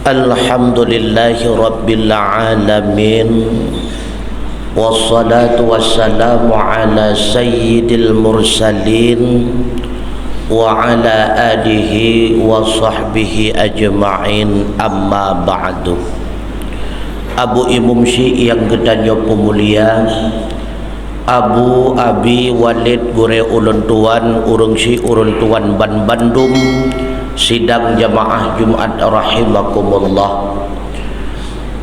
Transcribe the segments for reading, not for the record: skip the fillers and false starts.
Alhamdulillahi Rabbil Alamin, wassalatu wassalamu ala sayyidil mursalin wa ala alihi wa sahbihi ajma'in, amma ba'du. Abu Imam Syi yang gedanya pemulia, Abu Abi Walid Gure Ulun Tuan Urung Syi Urun Tuan Ban Bandung, sidang jamaah Jumat rahimakumullah.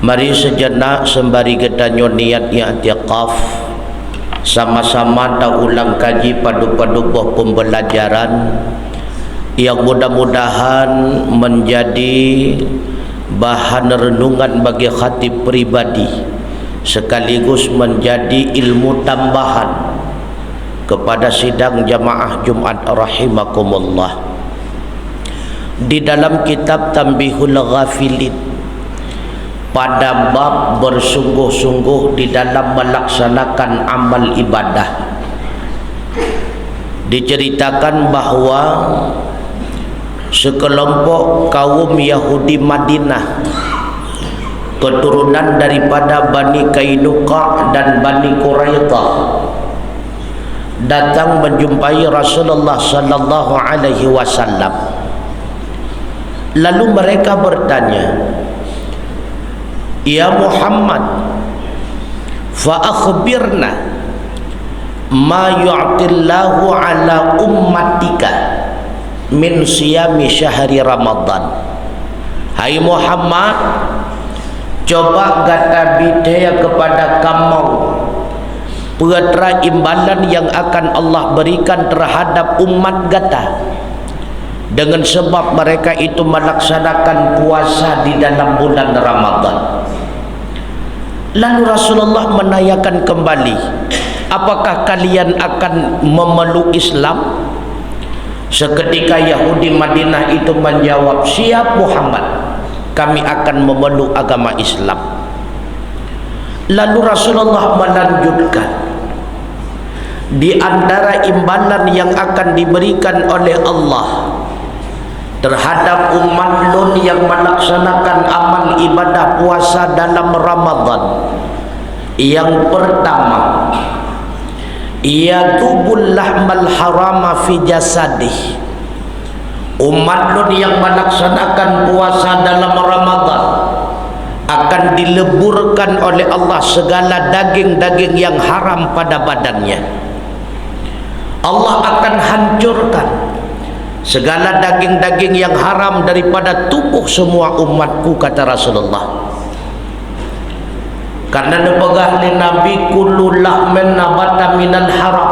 Mari sejenak sembari kita niat i'tikaf, sama-sama tak ulang kaji padu-padu buah pembelajaran yang mudah-mudahan menjadi bahan renungan bagi khatib pribadi, sekaligus menjadi ilmu tambahan kepada sidang jamaah Jumat rahimakumullah. Di dalam kitab Tanbihul Ghafilin, pada bab bersungguh-sungguh di dalam melaksanakan amal ibadah, diceritakan bahawa sekelompok kaum Yahudi Madinah, keturunan daripada Bani Kainuqa dan Bani Quraidah, datang menjumpai Rasulullah sallallahu alaihi wasallam. Lalu mereka bertanya, "Ya Muhammad, fa akhbirna ma yu'tillahu ala ummatika min siyami syahri Ramadan." Hai Muhammad, coba kata bidaya kepada kamu perkara imbalan yang akan Allah berikan terhadap umat gata dengan sebab mereka itu melaksanakan puasa di dalam bulan Ramadan. Lalu Rasulullah menanyakan kembali, apakah kalian akan memeluk Islam? Seketika Yahudi Madinah itu menjawab, siap Muhammad, kami akan memeluk agama Islam. Lalu Rasulullah melanjutkan, di antara imbalan yang akan diberikan oleh Allah terhadap umat Nun yang melaksanakan amal ibadah puasa dalam Ramadan, yang pertama, yatubul lahmal harama fi jasadih. Umat Nun yang melaksanakan puasa dalam Ramadan akan dileburkan oleh Allah segala daging-daging yang haram pada badannya. Allah akan hancurkan segala daging-daging yang haram daripada tubuh semua umatku, kata Rasulullah. Karena nepegah li Nabi kullu lahmin nabata minal haram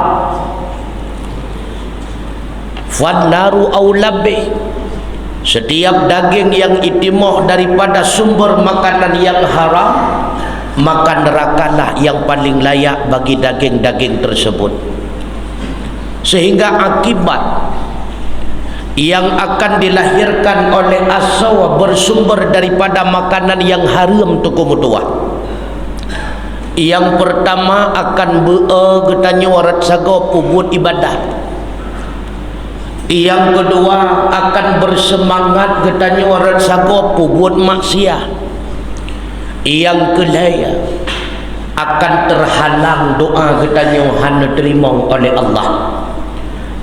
fannaru aulabih. Setiap daging yang itimuh daripada sumber makanan yang haram, maka nerakalah yang paling layak bagi daging-daging tersebut. Sehingga akibat yang akan dilahirkan oleh asawa bersumber daripada makanan yang haram tu kumutua. Yang pertama akan getanya warat sago pubut ibadah. Yang kedua akan bersemangat getanya warat sago pubut maksiat. Yang kelaya akan terhalang doa getanya hana terima oleh Allah.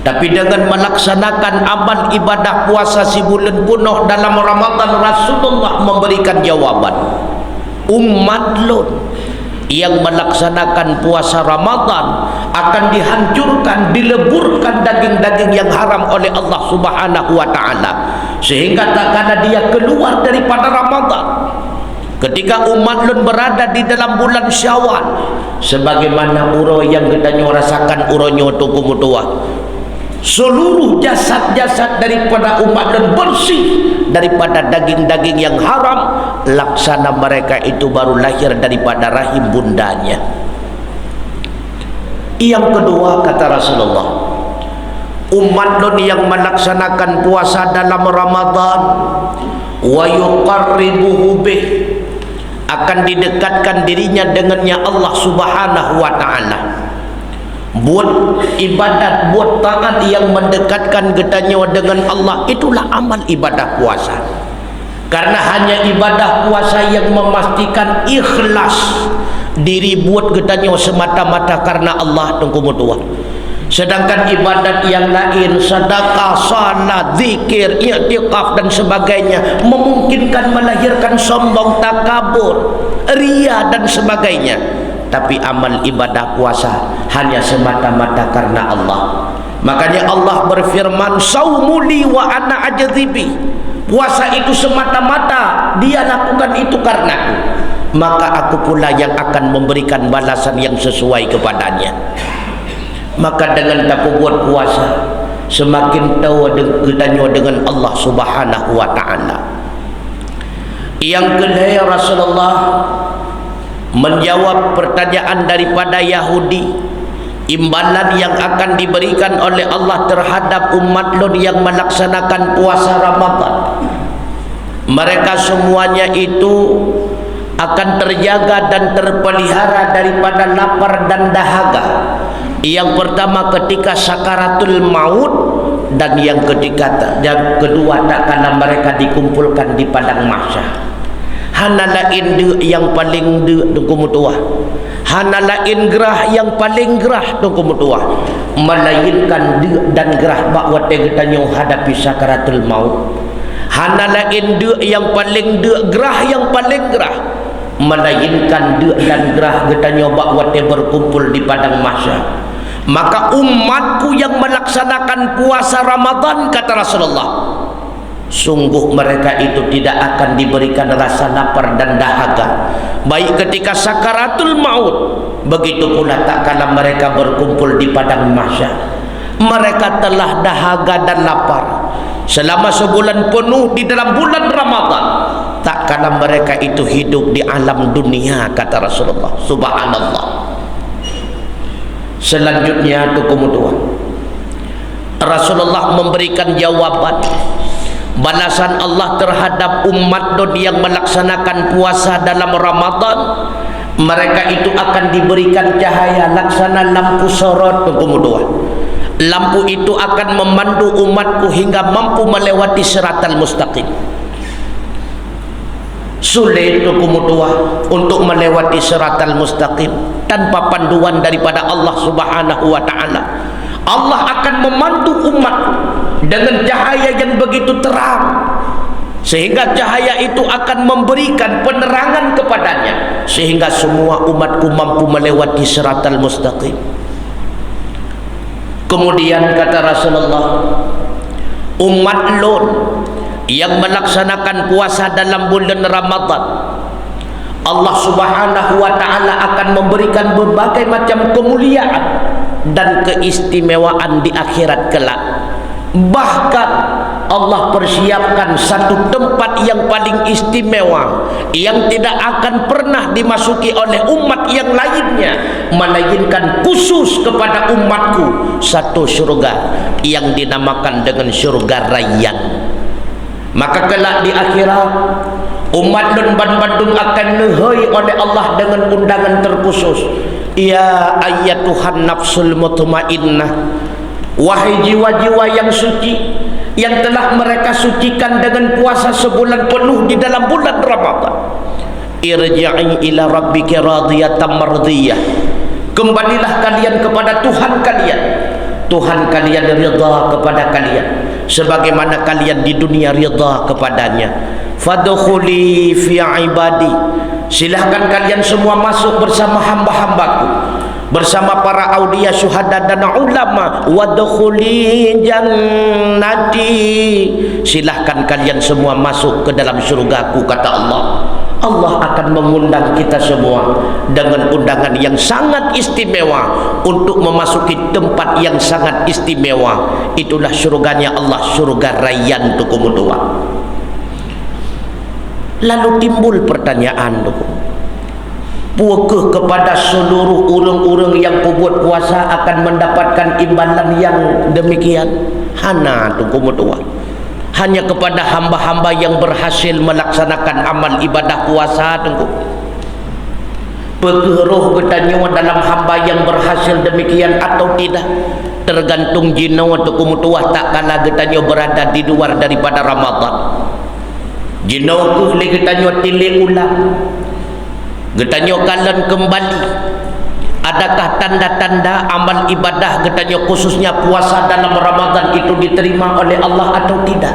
Tapi dengan melaksanakan amal ibadah puasa si bulan penuh dalam Ramadan, Rasulullah memberikan jawaban. Umat Lut yang melaksanakan puasa Ramadan akan dihancurkan, dileburkan daging-daging yang haram oleh Allah Subhanahu wa ta'ala, sehingga tak kala dia keluar daripada Ramadan. Ketika umat Lut berada di dalam bulan Syawal, sebagaimana uro yang kita rasakan uronyo tu kumutua, seluruh jasad-jasad daripada umat dan bersih daripada daging-daging yang haram, laksana mereka itu baru lahir daripada rahim bundanya. Yang kedua, kata Rasulullah, umat Nun yang melaksanakan puasa dalam Ramadan wa yuqarribuhu bih, akan didekatkan dirinya dengannya Allah Subhanahu wa ta'ala. Buat ibadat, buat taat yang mendekatkan getanya dengan Allah, itulah amal ibadah puasa. Karena hanya ibadah puasa yang memastikan ikhlas diri buat getanyo semata-mata karena Allah tunggu mutua. Sedangkan ibadat yang lain, sedekah, salat, zikir, i'tikaf dan sebagainya memungkinkan melahirkan sombong, takabur, ria dan sebagainya. Tapi amal ibadah puasa hanya semata-mata karena Allah. Makanya Allah berfirman, saumuli wa ana ajzibi. Puasa itu semata-mata dia lakukan itu karenaku, maka aku pula yang akan memberikan balasan yang sesuai kepadanya. Maka dengan tak buat puasa, semakin tahu getanyo dengan Allah Subhanahu wa ta'ala. Yang kedua, Rasulullah menjawab pertanyaan daripada Yahudi, imbalan yang akan diberikan oleh Allah terhadap umat Lot yang melaksanakan puasa Ramadan. Mereka semuanya itu akan terjaga dan terpelihara daripada lapar dan dahaga. Yang pertama ketika sakaratul maut, dan yang kedua tak kala mereka dikumpulkan di padang mahsyar. Hanalain yang paling mutua, hanalain gerah yang paling gerah mutua, melainkan dan gerah bakwat getanyo hadapi sakaratul maut. Hanalain yang paling gerah yang paling gerah, melainkan dan gerah getanyo bakwat berkumpul di padang mahsyar. Maka umatku yang melaksanakan puasa Ramadan, kata Rasulullah, sungguh mereka itu tidak akan diberikan rasa lapar dan dahaga baik ketika sakaratul maut, begitu pula tak kala mereka berkumpul di padang mahsyar. Mereka telah dahaga dan lapar selama sebulan penuh di dalam bulan Ramadan, tak kala mereka itu hidup di alam dunia, kata Rasulullah. Subhanallah. Selanjutnya Rasulullah memberikan jawaban balasan Allah terhadap umat Lot yang melaksanakan puasa dalam Ramadan. Mereka itu akan diberikan cahaya laksana lampu sorot. Lampu itu akan memandu umatku hingga mampu melewati siratal mustaqim. Sulit untuk melewati siratal mustaqim tanpa panduan daripada Allah Subhanahu wa ta'ala. Allah akan memandu umat dengan cahaya yang begitu terang, sehingga cahaya itu akan memberikan penerangan kepadanya, sehingga semua umatku mampu melewati siratal mustaqim. Kemudian kata Rasulullah, umat Lot yang melaksanakan puasa dalam bulan Ramadan, Allah Subhanahu wa ta'ala akan memberikan berbagai macam kemuliaan dan keistimewaan di akhirat kelak. Bahkan Allah persiapkan satu tempat yang paling istimewa yang tidak akan pernah dimasuki oleh umat yang lainnya, melainkan khusus kepada umatku, satu surga yang dinamakan dengan surga Rayyan. Maka kelak di akhirat, umat dan Bandung akan nehoi oleh Allah dengan undangan terkhusus. Ya ayyatuhan nafsul mutmainnah, wahai jiwa-jiwa yang suci yang telah mereka sucikan dengan puasa sebulan penuh di dalam bulan Ramadan, irji'i ila rabbiki radiyatan mardiyah. Kembalilah kalian kepada Tuhan kalian. Tuhan kalian ridha kepada kalian sebagaimana kalian di dunia ridha kepadanya. Fadkhuli fi ibadi, silahkan kalian semua masuk bersama hamba-hambaku, bersama para aulia, syuhada dan ulama. Wadkhuli jannati, silahkan kalian semua masuk ke dalam surgaku, kata Allah. Allah akan mengundang kita semua dengan undangan yang sangat istimewa untuk memasuki tempat yang sangat istimewa. Itulah surganya Allah, surga Rayyan tukumudua. Lalu timbul pertanyaan, puakah kepada seluruh orang-orang yang buat puasa akan mendapatkan imbalan yang demikian? Hana tukumudua. Hanya kepada hamba-hamba yang berhasil melaksanakan amal ibadah puasa tunggu. Pegeroh bertanya dalam hamba yang berhasil demikian atau tidak, tergantung jino untuk kumutuah tak kala bertanya berada di luar daripada Ramadan. Jinaukuh li getanyo tilik ulang. Getanyo kalian kembali. Adakah tanda-tanda amal ibadah getanyo khususnya puasa dalam Ramadan itu diterima oleh Allah atau tidak?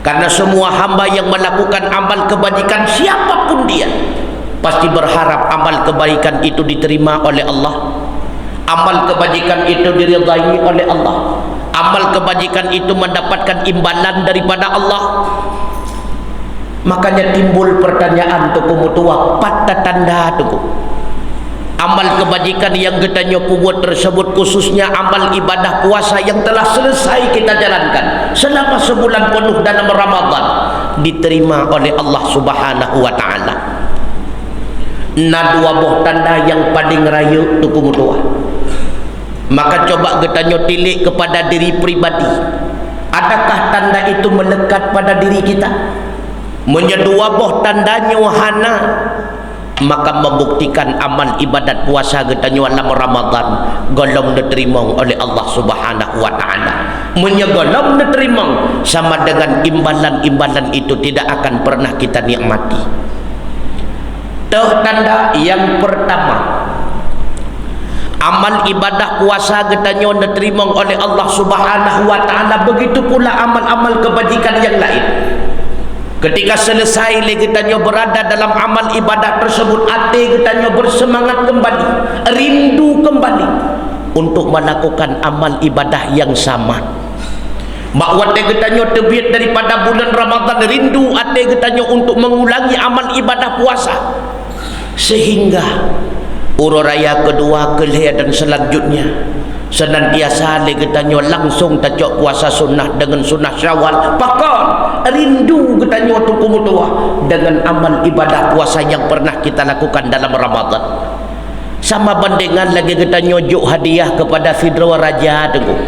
Karena semua hamba yang melakukan amal kebajikan siapapun dia pasti berharap amal kebaikan itu diterima oleh Allah. Amal kebajikan itu diridai oleh Allah. Amal kebajikan itu mendapatkan imbalan daripada Allah. Makanya timbul pertanyaan tuku mutua, patah tanda tuku. Amal kebajikan yang getanyo buat tersebut khususnya amal ibadah puasa yang telah selesai kita jalankan selama sebulan penuh dalam Ramadan diterima oleh Allah Subhanahu wa taala. Nah, dua buah tanda yang paling raya tuku mutua. Maka coba getanyo tilik kepada diri pribadi. Adakah tanda itu melekat pada diri kita? Menyedua buah tandanya wahana, maka membuktikan amal ibadat puasa getanyo dalam Ramadan golong diterima oleh Allah Subhanahu wa taala. Menyegolong diterima sama dengan imbalan-imbalan itu tidak akan pernah kita nikmati. Tanda yang pertama, amal ibadah puasa getanyo diterima oleh Allah Subhanahu wa taala, begitu pula amal-amal kebajikan yang lain. Ketika selesai getanyo berada dalam amal ibadah tersebut, hati getanyo bersemangat kembali, rindu kembali untuk melakukan amal ibadah yang sama. Bahawa getanyo terbit daripada bulan Ramadan, rindu hati getanyo untuk mengulangi amal ibadah puasa. Sehingga urut raya kedua, kelih dan selanjutnya senantiasa getanyo langsung tajok puasa sunnah dengan sunnah Syawal. Pakal rindu getanyo tuku mutua dengan amal ibadah puasa yang pernah kita lakukan dalam Ramadan. Sama bandingan lagi getanyo juk hadiah kepada Fidra Raja tunggu.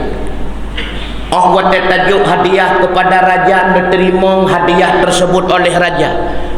Oh, wate tajuk hadiah kepada raja, diterima hadiah tersebut oleh raja.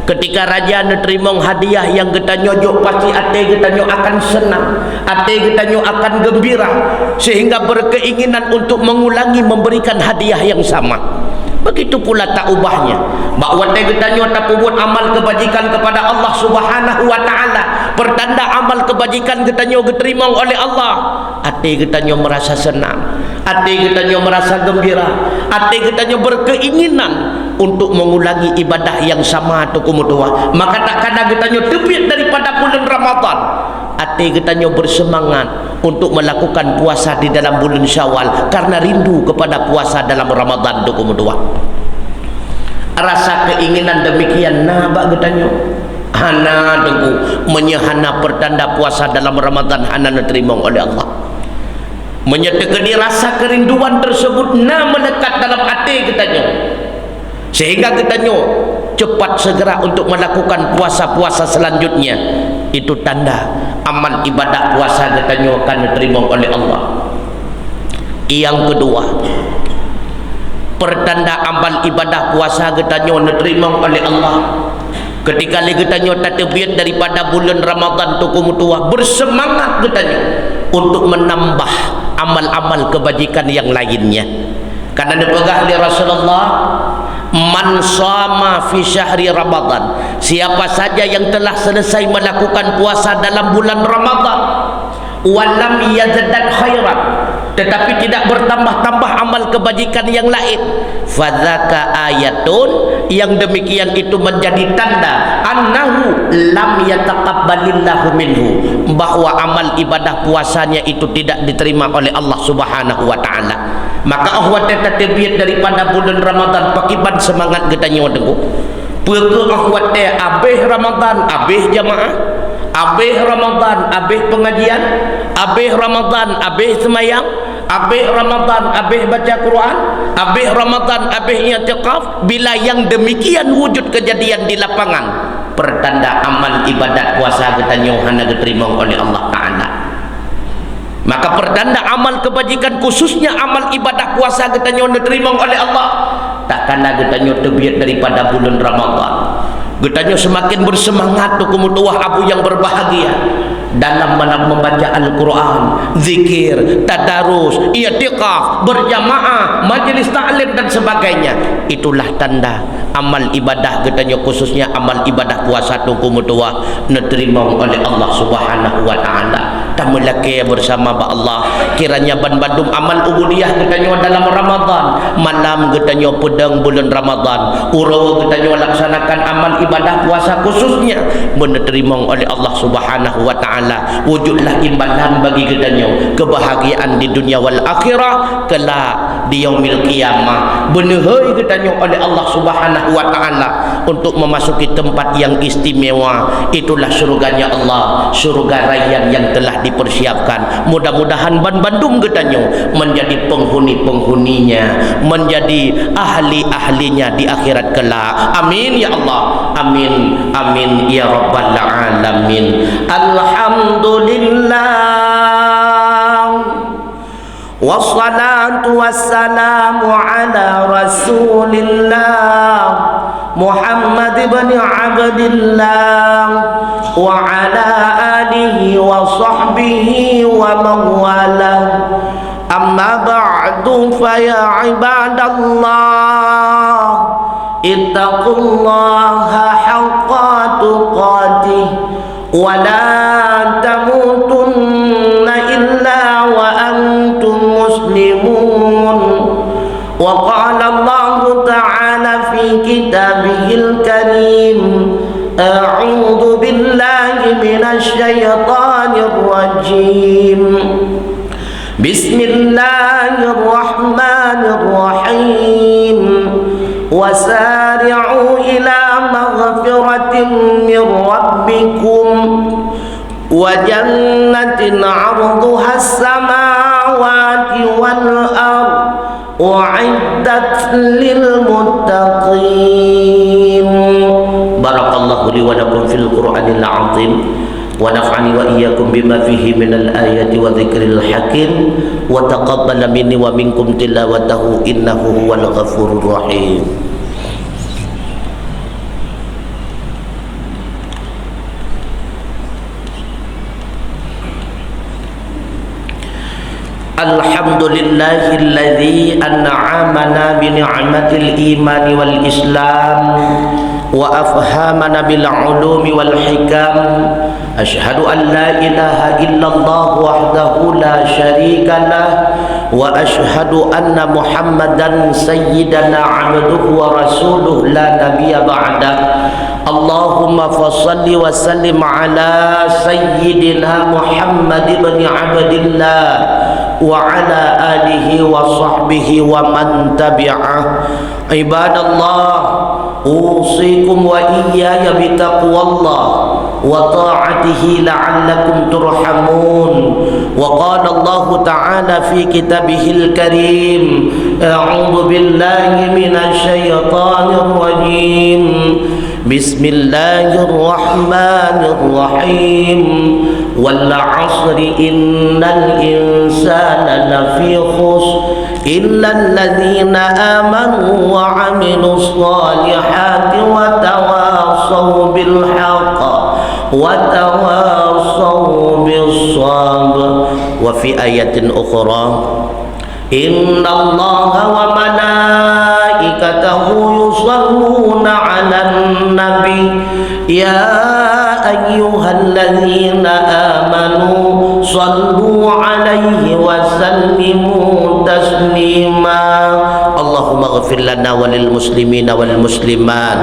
Ketika raja diterima hadiah yang getanyo juk, pasti hati getanyo akan senang, hati getanyo akan gembira, sehingga berkeinginan untuk mengulangi memberikan hadiah yang sama. Begitu pula tak ubahnya bahawa getanyo tak buat amal kebajikan kepada Allah Subhanahu wa taala, pertanda amal kebajikan getanyo diterima oleh Allah. Hati getanyo merasa senang, hati getanyo merasa gembira, hati getanyo berkeinginan untuk mengulangi ibadah yang sama tu kumutua. Maka tak kena getanyo terbit daripada bulan Ramadan, hati getanyo bersemangat untuk melakukan puasa di dalam bulan Syawal karena rindu kepada puasa dalam Ramadan tu kumutua. Rasa keinginan demikian nabak getanyo hana tunggu menyehana pertanda puasa dalam Ramadan hana diterima oleh Allah. Menyertai rasa kerinduan tersebut melekat dalam hati getanyo, sehingga getanyo cepat segera untuk melakukan puasa-puasa selanjutnya. Itu tanda amal ibadah puasa getanyo akan diterima oleh Allah. Yang kedua, pertanda amal ibadah puasa getanyo diterima oleh Allah ketika getanyo tak terbit daripada bulan Ramadan tu kumutua, bersemangat getanyo untuk menambah amal-amal kebajikan yang lainnya. Karena dipegah oleh Rasulullah, man shama fi syahri Ramadan, siapa saja yang telah selesai melakukan puasa dalam bulan Ramadan, walam yazdat khairan, tetapi tidak bertambah-tambah amal kebajikan yang lain, fadzaka ayatun, yang demikian itu menjadi tanda annahu lam yataqabbalillahu minhu, bahwa amal ibadah puasanya itu tidak diterima oleh Allah Subhanahu wa taala. Maka ahwat terbit daripada bulan Ramadan, pakiban semangat getanyo tengku. Peke ahwat abih Ramadan, abih jamaah, abih Ramadan, abih pengajian, abih Ramadan, abih semayang, abih Ramadan, abih baca Quran, abih Ramadan, abih i'tikaf. Bila yang demikian wujud kejadian di lapangan, pertanda amal ibadat puasa getanyo hana diterima oleh Allah Ta'ala. Maka pertanda amal kebajikan khususnya amal ibadah puasa getanyo diterima oleh Allah, takkanlah getanyo terbit daripada bulan Ramadan. Getanyo semakin bersemangat tu kumutuah abu yang berbahagia, dalam membaca Al-Quran, zikir, tadarus, i'tikaf, berjamaah, majlis ta'lim dan sebagainya. Itulah tanda amal ibadah katanya, khususnya amal ibadah puasa tu kumutua diterima oleh Allah Subhanahu wa taala. Tamulake bersama Allah kiranya bandum amal ubudiyah katanya dalam Ramadan, malam katanya pedang bulan Ramadan, urawa katanya laksanakan amal ibadah puasa khususnya diterima oleh Allah Subhanahu wa taala. Wujudlah imbalan bagi katanya kebahagiaan di dunia wal akhirah kelak di yaumil qiyamah. Benehoi katanya oleh Allah Subhanahu wa taala untuk memasuki tempat yang istimewa, itulah surganya Allah, surga rayyan yang telah dipersiapkan. Mudah-mudahan Bandung katanya menjadi penghuni-penghuninya, menjadi ahli-ahlinya di akhirat kelak. Amin ya Allah, amin amin ya rabbal alamin. Alhamdulillah wassalatu wassalamu ala rasulillah Muhammad ibn Abdillah wa ala alihi wa sahbihi wa mawalah. Amma ba'du fa ya ibadallah ittaqullaha haqqa tuqatih wa la tamutunna illa wa antum muslimun. Wa qala Allah ta'ala fi kitabihil karim a'udzu billahi minasy syaithanir rajim. Bismillahirrahmanirrahim. Wasari'u ila maghfiratin min rabbikum wa jannatin 'arduha as-samawati wal ardh u'iddat lil muttaqin. Barakallahu li wa lakum fil Qur'anil 'azim wa naf'ani wa iyyakum bima fihi minal ayati wa dzikril hakim wa taqabbala minni wa minkum tilawatahu innahu huwal ghafurur rahim. Alhamdulillahilladzi an'amana bi ni'matil iman wal islam wa afhamana bil ulumi wal hikam. Asyhadu an la ilaha illallah wahdahu la syarika lah wa asyhadu anna Muhammadan sayyidana 'abduhu wa rasuluhu la nabiyya ba'dah. Allahumma fassalli wa sallim ala sayyidina Muhammad ibn Abdillah wa ala alihi wa sahbihi wa man tabi'ah. Ibadallah, usikum wa iyaya bitaqwallah wa ta'atihi la'allakum turhamun. Wa qala Allah ta'ala fi kitabihil karim a'udzu billahi minasy syaithanir rajim. Bismillahirrahmanirrahim. Wal 'asri innal insana lafi khusr illal ladzina amanu wa 'amilus solihati wa tawassaw bil haqq wa tawassaw bis sabr. Wa fi ayatin ukhra innallaha wa malaikatahu yusalluna 'alan nabi ya ayyuhalladzina amanu sallu 'alaihi wa sallimu taslima. Allahumma ighfir lana walil muslimina wal muslimat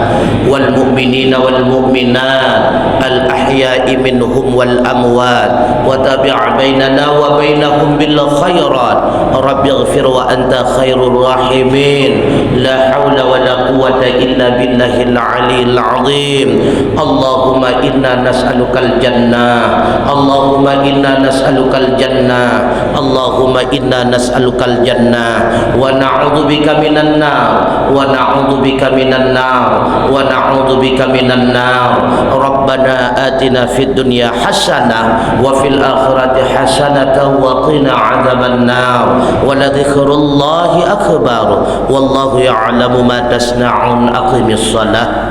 wal mu'minina wal mu'minat al ahya'i minhum wal amwat wa tabi' bainana wa bainahum bil khairat. Rabbi ighfir wa anta khairur rahimin. La haula wa la quwwata illa billahil aliyyil azim. Allahumma inna nas'alukal jannah. Allahumma inna nas'alukal jannah. Allahumma inna nas'alukal jannah wa na'udzubika minan nar wa na'udzubika minan nar wa na'udzubika minan nar. Rabbana atina fid dunya hasanah wa fil akhirati hasanatan wa qina 'adzaban nar. Wa la dzikrullahi akbar wallahu ya'lamu ma tasna'un. Aqimis shalah.